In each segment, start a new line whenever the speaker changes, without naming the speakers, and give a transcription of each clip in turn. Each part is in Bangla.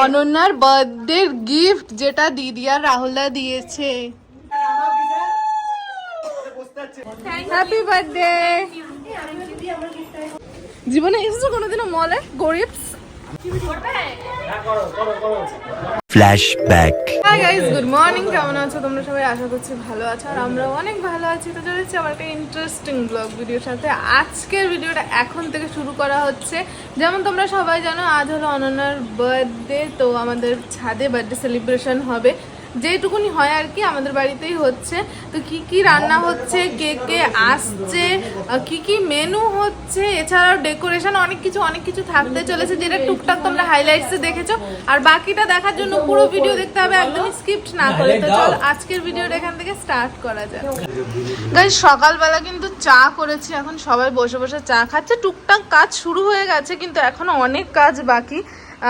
অনন্যার বার্থডে গিফট যেটা দিদি আর রাহুলদা দিয়েছে। Happy birthday. জীবনে এসেছো কোনোদিনও মলে? গরিবস
flashback.
Hi guys, good morning. কেমন আছো তোমরা সবাই? আশা করছি ভালো আছো, আর আমরা অনেক ভালো আছি। তো চলেছি আমার একটা ইন্টারেস্টিং ব্লগ ভিডিওর সাথে। আজকের ভিডিওটা এখন থেকে শুরু করা হচ্ছে। যেমন তোমরা সবাই জানো, আজ হলো অনন্যার বার্থডে। তো আমাদের ছাদে বার্থডে সেলিব্রেশন হবে, যেটুকুনি হয় আর কি, আমাদের বাড়িতেই হচ্ছে। তো কি কি রান্না হচ্ছে, কে কে আসছে, কি কি মেনু হচ্ছে, এছাড়াও ডেকোরেশন, অনেক কিছু থাকতে চলেছে, যেটা টুকটাক তোমরা হাইলাইটসে দেখেছো। আর বাকিটা দেখার জন্য পুরো ভিডিও দেখতে হবে, একদমই স্কিপ্ট না করে। তো চল আজকের ভিডিওটা এখান থেকে স্টার্ট করা যাক। গাইস, সকালবেলা কিন্তু চা করেছি, এখন সবাই বসে বসে চা খাচ্ছে। টুকটাক কাজ শুরু হয়ে গেছে, কিন্তু এখনো অনেক কাজ বাকি।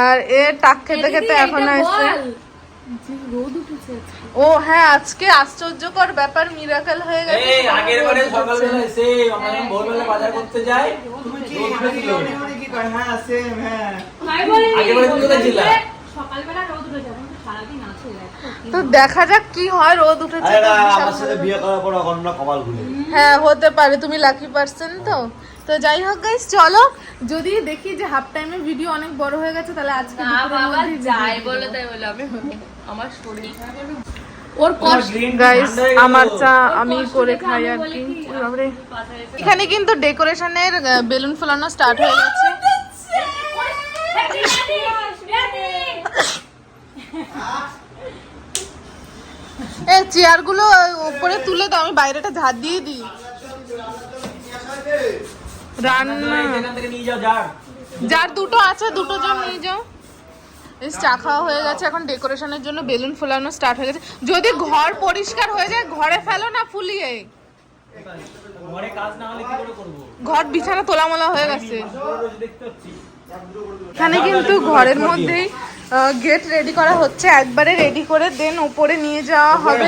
আর টাক খেতে খেতে এখন আসছে। ও হ্যাঁ, আজকে আশ্চর্যকর ব্যাপার, মিরাকেল হয়ে গেছে।
আগের বারে সকালবেলা এসে আমরা ভোরবেলা বাজার করতে যাই, তুমি কি কি কর? হ্যাঁ সেম, হ্যাঁ আগের বারে তুমি কোথায় ছিলা? সকালবেলা রোদ উঠে যাবে, সারা দিন আছে।
তো দেখা যাক কি হয়। রোদ উঠেছে,
আমার সাথে বিয়ে করার পর অন্য কপাল খুলে।
হ্যাঁ হতে পারে, তুমি লাকি পারসন। তো যাই হোক গাইস, চলো। যদি দেখি যে হাফ টাইমের ভিডিও অনেক বড় হয়ে গেছে, তাহলে আজকে
যাই বলে তাই বলে আমি আমার শরীর
ওর কষ্ট। গাইস, আমার চা আমি করে খাই আর কি। এখানে কিন্তু ডেকোরেশনের বেলুন ফোলানো স্টার্ট হয়ে গেছে। এই চেয়ার গুলো উপরে তুলে দাও, আমি বাইরেটা ঝাড় দিয়ে দিই। রান্না যার দুটো আছে, দুটো জন নিয়ে যাও। চা খাওয়া হয়ে গেছে, এখন ডেকোরেশনের জন্য বেলুন ফোলানো স্টার্ট হয়ে গেছে। যদি ঘর পরিষ্কার হয়ে যায়, ঘরে ফেলো না ফুলিয়ে। ঘর বিছানা তোলামোলা হয়ে গেছে। এখানে কিন্তু ঘরের মধ্যেই গেট রেডি করা হচ্ছে, একবারে রেডি করে দেন উপরে নিয়ে যাওয়া হবে।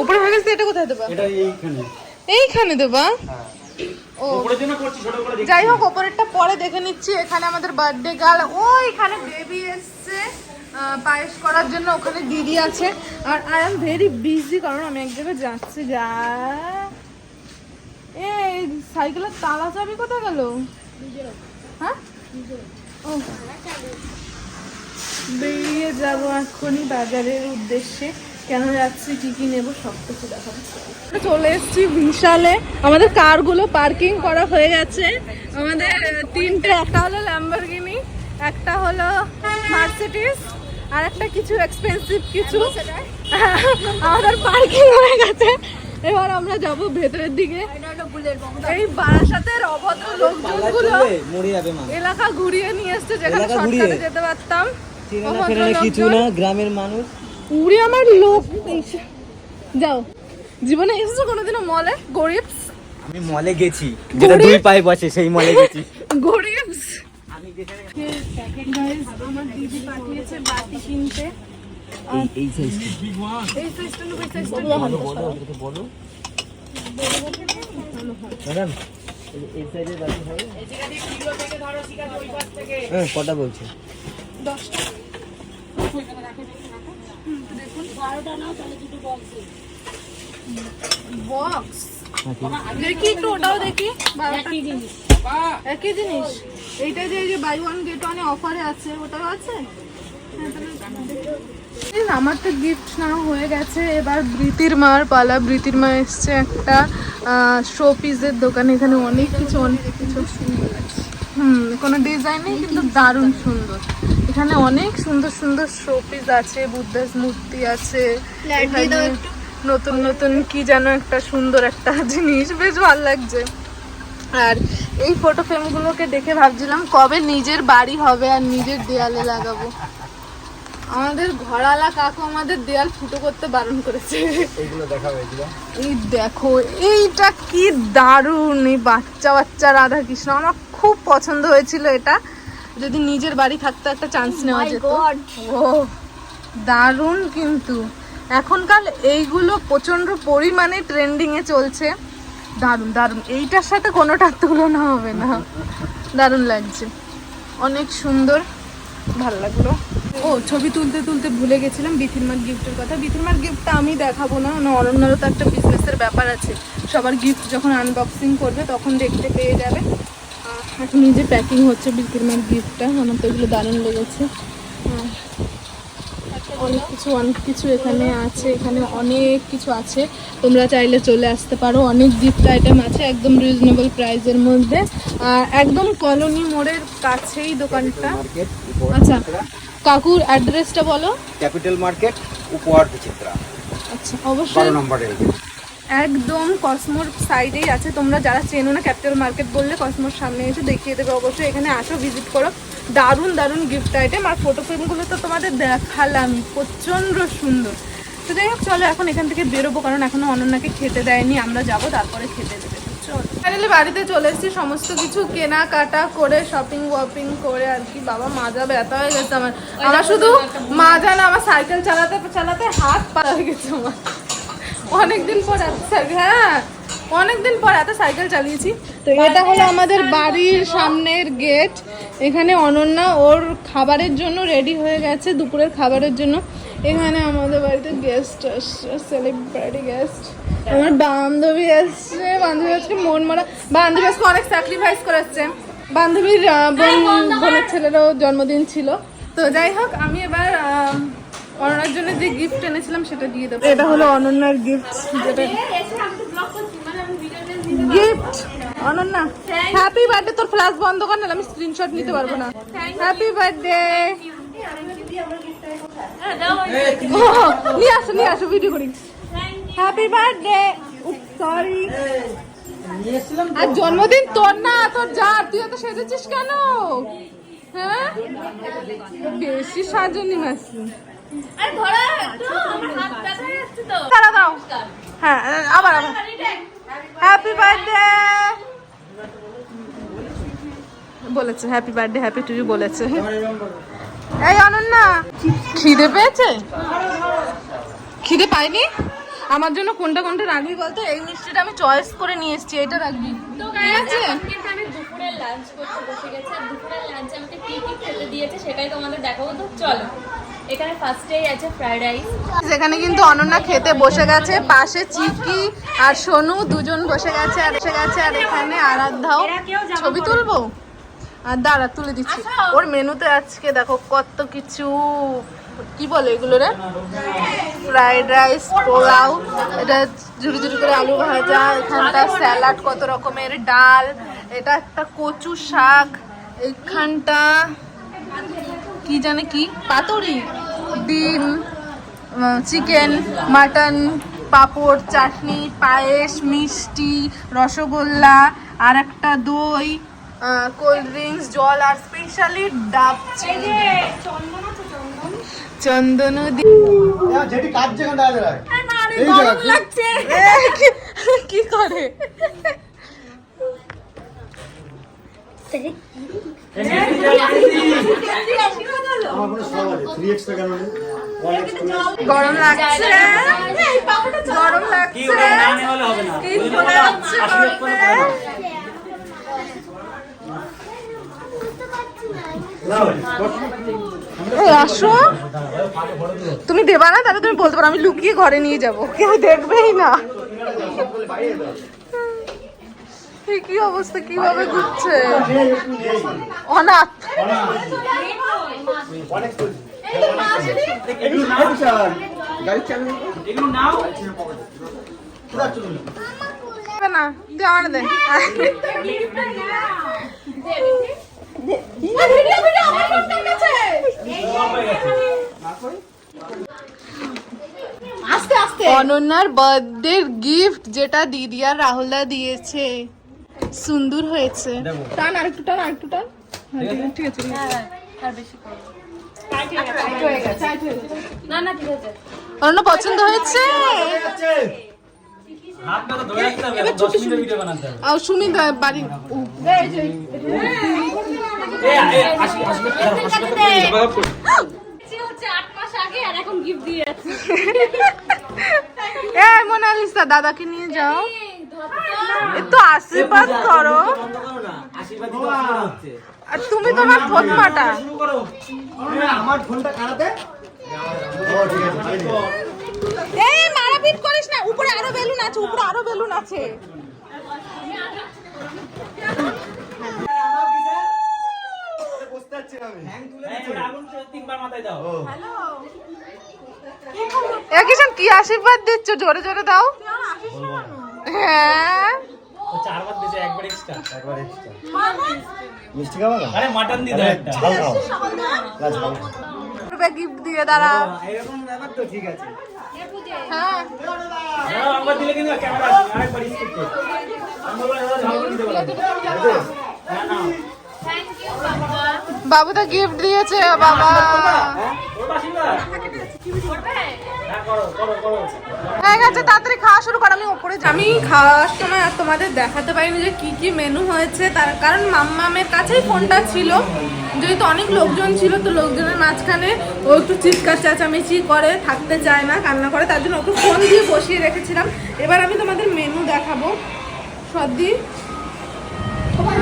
উপরে হয়ে গেছে, এটা কোথায় দেবা? এইখানে দেবা। ও যাই হোক, ওপরেরটা পরে দেখে নিচ্ছি। এখানে আমাদের বার্থডে গার্ল, ওইখানে বেবি এসছে পায়েস করার জন্য, ওখানে দিদি আছে। আর আই এম ভেরি বিজি, কারণ আমি এক জায়গায় যাচ্ছি। এই সাইকেলের তালা চাবি কোথায় গেল? হ্যাঁ, বেরিয়ে যাবো এখনই বাজারের উদ্দেশ্যে। কেন যাচ্ছি, কি কি নেবো, সব কিছু দেখাবো। চলে এসেছি বিশালে। আমাদের কারগুলো পার্কিং করা হয়ে গেছে। আমাদের তিনটে, একটা হলো ল্যাম্বরগিনি, একটা হলো মার্সিডিজ, আর একটা কিছু এক্সপেন্সিভ কিছু। আমাদের পার্কিং হয়ে গেছে। এবার আমরা যাব ভেতরের দিকে। এই বারাসাতের অভদ্র লোকজনগুলো এলাকা ঘুরিয়ে নিয়ে এসছে, যেখানে শর্টকাটে যেতে পারতাম।
কিছু না, গ্রামের মানুষ।
উড়ে আমার লোক। যাও, জীবনে এসেছো কোনোদিনও মলে? গরিবস।
আমি মলে গেছি, যেটা দুই পায়ে বসে, সেই মলে গেছি।
গরিবস। আমার দিদি পাঠিয়েছে বাটি কিনতে।
এই সাইজ,
এই সাইজটা না, ওই সাইজটা
বলো ম্যাডাম, এই সাইজের বাটি হবে? হ্যাঁ, কটা বলছে?
10টা। দেখুন 12টা নাও, তাহলে দুটো বক্স দেখি একটু, ওটাও দেখি। একই জিনিস। এইটা যে বাই ওয়ান গেট ওয়ানে অফারে আছে, ওটাও আছে। আমার তো গিফট নেওয়া হয়ে গেছে, এবার বৃতির মার পালা। বৃতির মা এসছে একটা শো পিসের দোকানে। এখানে অনেক কিছু কোনো ডিজাইন নেই, কিন্তু দারুণ সুন্দর। এখানে অনেক সুন্দর সুন্দর শো পিস আছে, বুদ্ধের মূর্তি আছে। নতুন নতুন কি যেন একটা সুন্দর একটা জিনিস, বেশ ভালো লাগছে। আর এই ফটো ফ্রেমগুলোকে দেখে ভাবছিলাম কবে নিজের বাড়ি হবে আর নিজের দেয়ালে লাগাবো। আমাদের ঘরওয়ালা কাকু আমাদের দেয়াল ফুটো করতে বারণ করেছে। এই দেখো, এইটা কি দারুণ! এই বাচ্চা রাধাকৃষ্ণ আমার খুব পছন্দ হয়েছিল এটা। যদি নিজের বাড়ি থাকতো, একটা চান্স নেওয়া যেত। ও দারুণ! কিন্তু এখনকার এইগুলো প্রচন্ড পরিমাণে ট্রেন্ডিং এ চলছে। দারুণ। এইটার সাথে কোনোটার তুলনা হবে না। দারুণ লাগছে, অনেক সুন্দর। ভালো লাগলো। ও ছবি তুলতে তুলতে ভুলে গেছিলাম বিথিরমার গিফটের কথা। বিথিরমার গিফটটা আমি দেখাবো না, অরণ্যরও তো একটা বিজনেসের ব্যাপার আছে। সবার গিফট যখন আনবক্সিং করবে তখন দেখতে পেয়ে যাবে। এখন নিজে প্যাকিং হচ্ছে বিথিরমার গিফটটা। আমার তো এগুলো দারুণ লেগেছে। অনেক কিছু এখানে আছে, এখানে অনেক কিছু আছে। তোমরা চাইলে চলে আসতে পারো, অনেক গিফট আইটেম আছে একদম রিজনেবল প্রাইসের মধ্যে। আর একদম কলোনি মোড়ের কাছেই দোকানটা। আচ্ছা কাকুর অ্যাড্রেসটা বলো।
ক্যাপিটাল মার্কেট, উপহার বিচিত্রা,
আচ্ছা অবশ্যই
12 নম্বরে।
একদম কসমোর সাইডেই আছে। তোমরা যারা চেনো না ক্যাপিটাল মার্কেট বললে কসমোর সামনে এসে দেখিয়ে দেবে। অবশ্যই এখানে আসো, ভিজিট করো। দারুণ দারুণ গিফট আইটেম। আর ফটো ফ্রেমগুলো তো তোমাদের দেখালামই, প্রচণ্ড সুন্দর। তো যাই হোক চলো এখন এখান থেকে বেরোবো, কারণ এখনো অনন্যাকে খেতে দেয়নি। আমরা যাবো তারপরে খেতে দেবে। ফাইনালি বাড়িতে চলে এসেছি, সমস্ত কিছু কেনাকাটা করে শপিং ওয়াপিং করে আর কি। বাবা মাজা ব্যথা হয়ে গেছে আমার। আমার শুধু মাজা না, আমার সাইকেল চালাতে চালাতে হাত পা হয়ে গেছে আমার। অনেকদিন পর অনেকদিন পর এত সাইকেল চালিয়েছি। তো এটা হলো আমাদের বাড়ির সামনের গেট। এখানে অনন্যা ওর খাবারের জন্য রেডি হয়ে গেছে, দুপুরের খাবারের জন্য। এখানে আমাদের বাড়িতে গেস্ট আসছে, সেলিব্রিটি গেস্ট। আমার বান্ধবী আসছে, বান্ধবী আজকে মন মারা। বান্ধবী আজকে অনেক স্যাক্রিফাইস করেছে। বান্ধবীর বোনের ছেলেরও জন্মদিন ছিল। তো যাই হোক আমি এবার অনন্যার জন্য যে গিফট এনেছিলাম সেটা দিয়ে দেবো। এটা হলো অনন্যার গিফট, যেটা গিফট। Ananya happy birthday. তোর ফ্ল্যাশ বন্ধ কর, নাহলে আমি স্ক্রিনশট নিতে পারবো না। Happy birthday. নিয়ে আসো ভিডিও করি। Happy birthday. সরি, আর জন্মদিন তোর না, তোর যার। তুই এত সেজেছিস কেন? হ্যাঁ বেশি সাজনি মাসি। তারা দাও। হ্যাঁ আবার হ্যাপি বার্থডে বলেছে। Happy birthday, happy to you বলেছে। এই অনন্যা খিদে পেয়েছে? খিদে পাইনি? আমার জন্য কোনটা কোনটা রাখবি বলতো? এই মিষ্টিটা আমি চয়েস করে নিয়ে এসেছি, এটা রাখবি ঠিক আছে?
আমি দুপুরের লাঞ্চ করতে বসে গেছি, আর দুপুরের লাঞ্চে আমাকে কি কি খেতে দিয়েছে সেটাই তোমাদের দেখাবো। তো চলো, এখানে ফার্স্টেই আছে ফ্রাইড রাইস।
যেখানে কিন্তু অনন্যা খেতে বসে গেছে, পাশে চিকি আর সোনু দুজন বসে গেছে। আর এখানে আরাধ্যাও। ছবি তুলবো? আর দাঁড়া তুলে দিচ্ছি। ওর মেনুতে আজকে দেখো কত কিছু, কি বলে এগুলো রে, ফ্রাইড রাইস, পোলাও, এটা ঝুড়ি ঝুড়ি করে আলু ভাজা, এখানটা স্যালাড, কত রকমের ডাল, এটা একটা কচু শাক, এখানটা কি জানে কি পাতুরি, ডিম, চিকেন, মাটন, পাঁপড়, চাটনি, পায়েস, মিষ্টি, রসগোল্লা, আর একটা দই, কোল্ড ড্রিঙ্কস, জল, আর স্পেশালি ডাব চিনি। চন্দন
যেটি কাজ যেখানে দাঁড়া যায়
গরম লাগছে। কি করে
আমার কোনো সব আছে 3x টাকা নেই 1x
গরম লাগছে? গরম লাগছে?
কি ওটা না নেওয়ালে হবে না।
কি মনে হচ্ছে করতে? এই আসো, তুমি দেবা না? তাহলে তুমি বলতে পারো, আমি লুকিয়ে ঘরে নিয়ে যাব, কেউ দেখবেই না। কি অবস্থা, কিভাবে ঘুরছে অনাথ।
গাড়ি চালানো
এগুলো নাও।
না দে, আমার দে। আস্তে আস্তে। অনন্যার বার্থডে গিফট যেটা দিদি আর রাহুলদা দিয়েছে, সুন্দর হয়েছে। টান আরেকটু, টান আরেকটু, টান। ঠিক আছে অনন্যা পছন্দ হয়েছে।
হাতটা তো ধরে রাখতে হবে, 10 মিনিটের ভিডিও বানাতে হবে।
আর সুমি বাড়ি মোনালিসা দাদাকে নিয়ে যাও, একটু আশীর্বাদ করো।
এবার দিতে অসুবিধা হচ্ছে।
আর তুমি তোমার ফোন মাটা।
শুরু করো।
আমার ফোনটা কানাতে ও ঠিক আছে তাই নিও।
এই মারাপিট করিস না, উপরে আরো বেলুন আছে, উপরে আরো বেলুন আছে।
বসতে যাচ্ছি না আমি
হ্যাং তুলে দিচ্ছে। আগুন 3বার মাথায় দাও।
এ কিষান কি আশীর্বাদ দিচ্ছ, জোরে জোরে দাও। হ্যাঁ
ও 4বার দিয়েছে, একবার এক্সট্রা।
একবার এক্সট্রা মিষ্টি খাবো না
আরে মাটন দিয়ে দাও একটা।
ঝাল খাও না ঝাল
গিফট দিয়ে দাঁড়া।
এরকম ব্যাপার তো ঠিক আছে।
হ্যাঁ
একবার দিলে কিন্তু ক্যামেরা আরেকবার স্কিপ কর। আমি বলবো না ঝাল করে দিতে বলে। না না।
থ্যাংক ইউ বাবা।
বাবুদা গিফট দিয়েছে বাবা।
হ্যাঁ? ওর আশীর্বাদ? হ্যাঁ, করো, করো, করো।
হয়ে গেছে, তাড়াতাড়ি খাওয়া শুরু কর। আমি উপরে যাই। আমি খাওয়ার সময় আর তোমাদের দেখাতে পারিনি যে কি কি মেনু হয়েছে, তার কারণ মাম্মামের কাছেই ফোনটা ছিল, যেহেতু অনেক লোকজন ছিল, তো লোকজনের মাঝখানে ও একটু চিৎকার চেঁচামেচি করে, থাকতে চায় না, কান্না করে, তার জন্য ওকে ফোন দিয়ে বসিয়ে রেখেছিলাম। এবার আমি তোমাদের মেনু দেখাবো সর্দি।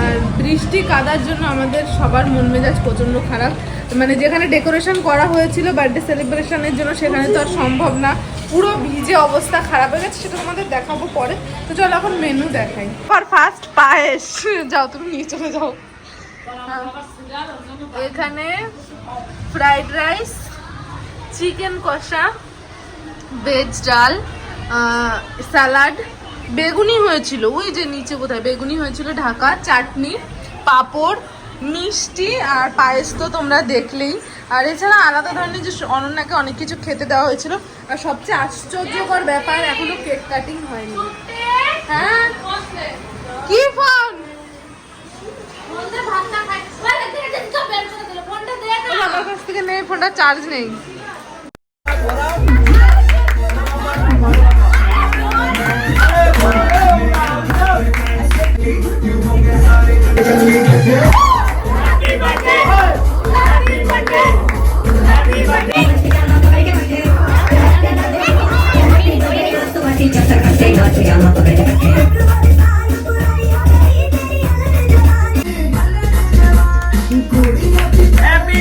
আর বৃষ্টি কাদার জন্য আমাদের সবার মন মেজাজ প্রচণ্ড খারাপ, মানে যেখানে ডেকোরেশন করা হয়েছিল বার্থডে সেলিব্রেশনের জন্য সেখানে তো আর সম্ভব না, পুরো ভিজে অবস্থা খারাপ হয়ে গেছে, সেটা তোমাদের দেখাবো পরে। তো চলো এখন মেনু দেখাই। ফার্স্ট পায়েস, যাও তুমি নিয়ে চলে যাও। এখানে ফ্রাইড রাইস, চিকেন কষা, ভেজ ডাল, স্যালাড, বেগুনি হয়েছিল, ওই যে নিচে কোথায় বেগুনি হয়েছিল ঢাকা, চাটনি, পাঁপড়, মিষ্টি আর পায়েস তো তোমরা দেখলেই। আর এছাড়া আলাদা ধরনের যে অনন্যাকে অনেক কিছু খেতে দেওয়া হয়েছিল। আর সবচেয়ে আশ্চর্যকর ব্যাপার, এখনো কেক কাটিং হয়নি। হ্যাঁ কি ফোন? আমার কাছ থেকে নেই ফোনটা, চার্জ নেই।
Happy birthday to you. Happy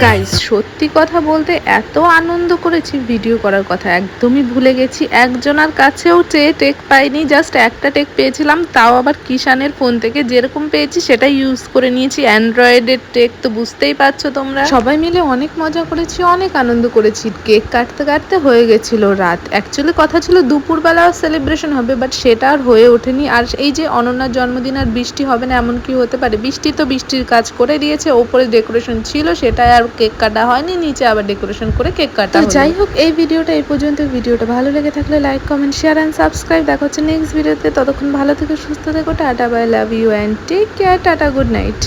guys সত্যি কথা বলতে এত আনন্দ করেছি, ভিডিও করার কথা একদমই ভুলে গেছি। একজনের কাছেও টেক পাইনি, জাস্ট একটা টেক পেয়েছিলাম, তাও আবার কিষানের ফোন থেকে, যেরকম পেয়েছি সেটা ইউজ করে নিয়েছি। অ্যান্ড্রয়েডের টেক তো বুঝতেই পারছো তোমরা। সবাই মিলে অনেক মজা করেছি, অনেক আনন্দ করেছি। কেক কাটতে কাটতে হয়ে গেছিল রাত। অ্যাকচুয়ালি কথা ছিল দুপুরবেলাও সেলিব্রেশন হবে, বাট সেটা আর হয়ে ওঠেনি। আর এই যে অনন্যার জন্মদিন আর বৃষ্টি হবে না এমন কি হতে পারে? বৃষ্টি তো বৃষ্টির কাজ করে দিয়েছে, ওপরে ডেকোরেশন ছিল সেটা আর কেক কাটা হয়নি, নিচে আবার ডেকোরেশন করে কেক কাটা। যাই হোক, এই ভিডিওটা এই পর্যন্ত। ভিডিওটা ভালো লেগে থাকলে like, comment, share and subscribe. দেখা হচ্ছে নেক্সট ভিডিওতে। ততক্ষণ ভালো থেকো, সুস্থ থেকো। Tata, bye, love you and take care. Tata, good night.